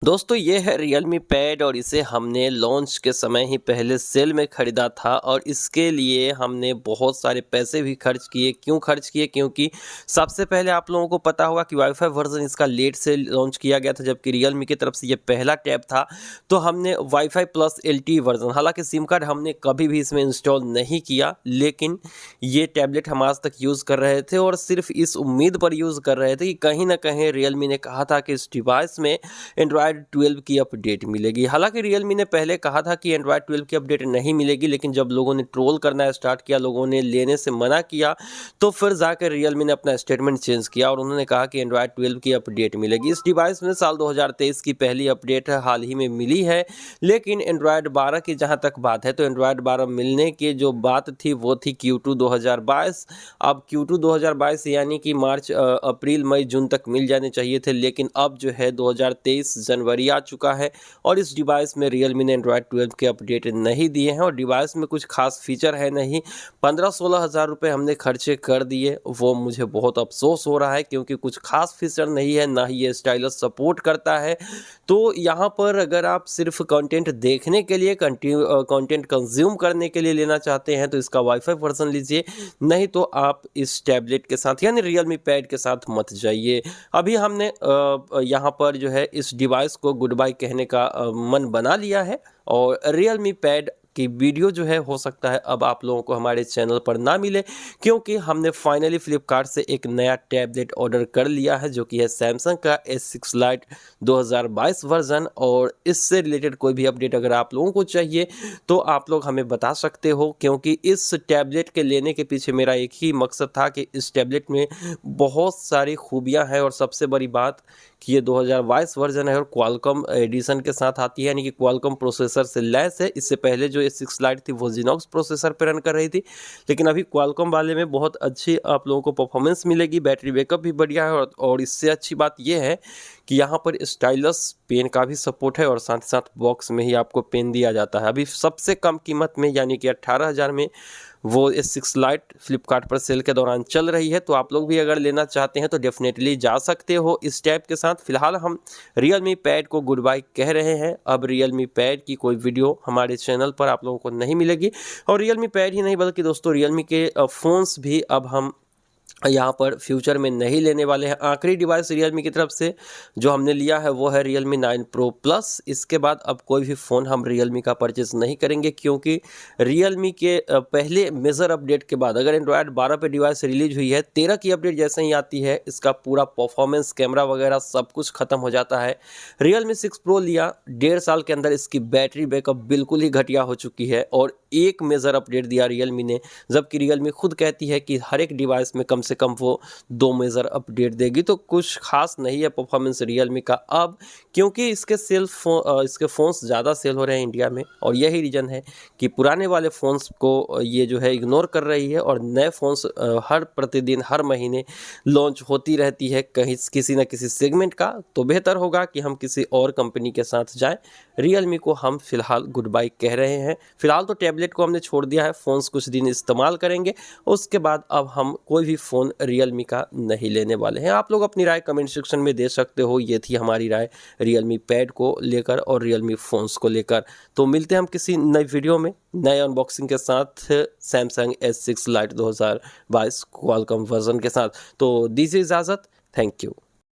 दोस्तों ये है Realme पैड और इसे हमने लॉन्च के समय ही पहले सेल में ख़रीदा था और इसके लिए हमने बहुत सारे पैसे भी खर्च किए। क्यों खर्च किए? क्योंकि सबसे पहले आप लोगों को पता होगा कि वाईफाई वर्जन इसका लेट से लॉन्च किया गया था, जबकि Realme की तरफ से ये पहला टैब था। तो हमने वाईफाई प्लस LTE वर्जन, हालांकि सिम कार्ड हमने कभी भी इसमें इंस्टॉल नहीं किया, लेकिन ये टैबलेट हम आज तक यूज़ कर रहे थे और सिर्फ इस उम्मीद पर यूज़ कर रहे थे कि कहीं ना कहीं Realme ने कहा था कि इस डिवाइस में एंड्रॉयड 12 की अपडेट मिलेगी। हालांकि Realme ने पहले कहा था कि एंड्रॉयड 12 की अपडेट नहीं मिलेगी, लेकिन जब लोगों ने ट्रोल करना स्टार्ट किया, लोगों ने लेने से मना किया, तो फिर जाकर Realme ने अपना स्टेटमेंट चेंज किया और उन्होंने कहा कि एंड्रॉयड 12 की अपडेट मिलेगी। इस डिवाइस में साल 2023 की पहली अपडेट हाल ही में मिली है, लेकिन एंड्रॉयड 12 की जहां तक बात है तो एंड्रॉयड 12 मिलने की जो बात थी वो थी Q2 2022। अब Q2 2022 यानी कि मार्च, अप्रैल, मई, जून तक मिल जाने चाहिए थे, लेकिन अब जो है 2023 जनवरी आ चुका है और इस डिवाइस में Realme ने एंड्रॉयड 12 के अपडेट नहीं दिए हैं और डिवाइस में कुछ खास फीचर है नहीं। 15-16 हज़ार रुपये हमने खर्चे कर दिए, वो मुझे बहुत अफसोस हो रहा है क्योंकि कुछ खास फीचर नहीं है, ना ही ये स्टाइलस सपोर्ट करता है। तो यहाँ पर अगर आप सिर्फ कंटेंट देखने के लिए, कंटेंट कंज्यूम करने के लिए लेना चाहते हैं तो इसका वाईफाई वर्जन लीजिए, नहीं तो आप इस टैबलेट के साथ यानी Realme पैड के साथ मत जाइए। अभी हमने यहाँ पर जो है इस डिवाइस को गुड बाय कहने का मन बना लिया है और Realme पैड की वीडियो जो है हो सकता है अब आप लोगों को हमारे चैनल पर ना मिले, क्योंकि हमने फाइनली फ्लिपकार्ट से एक नया टैबलेट ऑर्डर कर लिया है जो कि है सैमसंग का S6 Lite 2022 वर्जन। और इससे रिलेटेड कोई भी अपडेट अगर आप लोगों को चाहिए तो आप लोग हमें बता सकते हो, क्योंकि इस टैबलेट के लेने के पीछे मेरा एक ही मकसद था कि इस टैबलेट में बहुत सारी खूबियां हैं और सबसे बड़ी बात कि ये 2022 वर्जन है और क्वालकॉम एडिशन के साथ आती है, यानी कि क्वालकॉम प्रोसेसर से लैस है। इससे पहले जो S6 Lite थी वो Exynos प्रोसेसर पर रन कर रही थी, लेकिन अभी क्वालकॉम वाले में बहुत अच्छी आप लोगों को परफॉर्मेंस मिलेगी, बैटरी बैकअप भी बढ़िया है और इससे अच्छी बात यह है कि यहाँ पर स्टाइलस पेन का भी सपोर्ट है और साथ ही साथ बॉक्स में ही आपको पेन दिया जाता है। अभी सबसे कम कीमत में यानी कि 18,000 में वो S6 Lite फ्लिपकार्ट पर सेल के दौरान चल रही है, तो आप लोग भी अगर लेना चाहते हैं तो डेफिनेटली जा सकते हो इस टैब के साथ। फिलहाल हम Realme पैड को गुड बाय कह रहे हैं। अब Realme पैड की कोई वीडियो हमारे चैनल पर आप लोगों को नहीं मिलेगी और Realme पैड ही नहीं बल्कि दोस्तों Realme के फ़ोन्स भी अब हम यहाँ पर फ्यूचर में नहीं लेने वाले हैं। आखिरी डिवाइस Realme की तरफ से जो हमने लिया है वो है Realme 9 Pro Plus। इसके बाद अब कोई भी फ़ोन हम Realme का परचेज़ नहीं करेंगे, क्योंकि Realme के पहले मेजर अपडेट के बाद अगर एंड्रॉयड 12 पे डिवाइस रिलीज हुई है, 13 की अपडेट जैसे ही आती है इसका पूरा परफॉर्मेंस, कैमरा वगैरह सब कुछ ख़त्म हो जाता है। Realme 6 Pro लिया, 1.5 साल के अंदर इसकी बैटरी बैकअप बिल्कुल ही घटिया हो चुकी है और एक मेजर अपडेट दिया Realme ने, जबकि Realme खुद कहती है कि हर एक डिवाइस में कम से कम वो 2 मेजर अपडेट देगी। तो कुछ खास नहीं है परफॉर्मेंस Realme का अब, क्योंकि इसके फ़ोन्स ज़्यादा सेल हो रहे हैं इंडिया में और यही रीज़न है कि पुराने वाले फ़ोन्स को ये जो है इग्नोर कर रही है और नए फ़ोन्स हर प्रतिदिन हर महीने लॉन्च होती रहती है कहीं किसी न किसी सेगमेंट का। तो बेहतर होगा कि हम किसी और कंपनी के साथ जाएं। Realme को हम फिलहाल गुड बाय कह रहे हैं। फिलहाल तो टैबलेट को हमने छोड़ दिया है, फ़ोन्स कुछ दिन इस्तेमाल करेंगे, उसके बाद अब हम कोई भी फ़ोन Realme का नहीं लेने वाले हैं। आप लोग अपनी राय कमेंट सेक्शन में दे सकते हो। ये थी हमारी राय Realme पैड को लेकर और Realme फ़ोन्स को लेकर। तो मिलते हैं हम किसी नई वीडियो में नए अनबॉक्सिंग के साथ Samsung S6 Lite 2022 Qualcomm version के साथ। तो दीजिए इजाज़त। Thank you.